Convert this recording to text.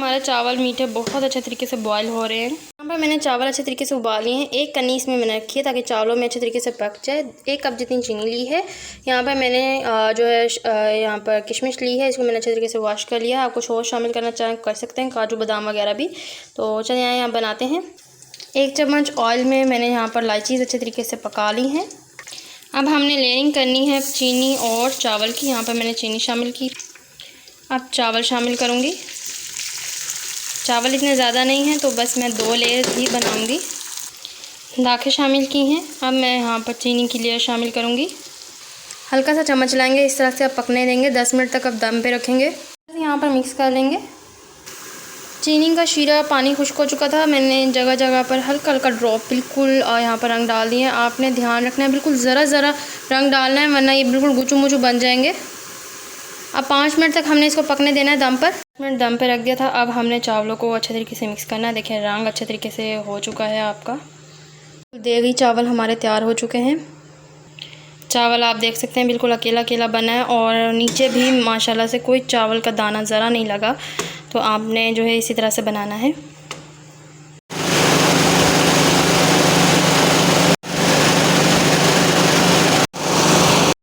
हमारे चावल मीठे बहुत अच्छे तरीके से बॉयल हो रहे हैं। यहाँ पर मैंने चावल अच्छे तरीके से उबाल लिए हैं। एक कन्नी इसमें मैंने रखी है ताकि चावलों में अच्छे तरीके से पक जाए। 1 कप जितनी चीनी ली है। यहाँ पर मैंने जो है यहाँ पर किशमिश ली है, इसको मैंने अच्छे तरीके से वॉश कर लिया। आप कुछ और शामिल करना चाहें कर सकते हैं, काजू बादाम वगैरह भी। तो चलिए यहाँ बनाते हैं। 1 चम्मच ऑयल में मैंने यहाँ पर इलायची अच्छे तरीके से पका ली हैं। अब हमने लेयरिंग करनी है चीनी और चावल की। यहाँ पर मैंने चीनी शामिल की, अब चावल शामिल करूँगी। चावल इतने ज़्यादा नहीं हैं तो बस मैं 2 लेयर ही बनाऊँगी। दाखें शामिल की हैं। अब मैं यहाँ पर चीनी की लेयर शामिल करूँगी। हल्का सा चम्मच लाएंगे, इस तरह से अब पकने देंगे। 10 मिनट तक अब दम पे रखेंगे। यहाँ पर मिक्स कर लेंगे। चीनी का शीरा पानी खुश्क हो चुका था। मैंने जगह जगह पर हल्का हल्का ड्रॉप बिल्कुल यहाँ पर रंग डाल दिए। आपने ध्यान रखना है, बिल्कुल ज़रा ज़रा रंग डालना है, वरना ये बिल्कुल गुचू मुचू बन जाएंगे। अब 5 मिनट तक हमने इसको पकने देना है दम पर। मिनट दम पे रख दिया था। अब हमने चावलों को अच्छे तरीके से मिक्स करना है। देखिए रंग अच्छे तरीके से हो चुका है आपका। देगी चावल हमारे तैयार हो चुके हैं। चावल आप देख सकते हैं बिल्कुल अकेला अकेला बना है और नीचे भी माशाल्लाह से कोई चावल का दाना ज़रा नहीं लगा। तो आपने जो है इसी तरह से बनाना है।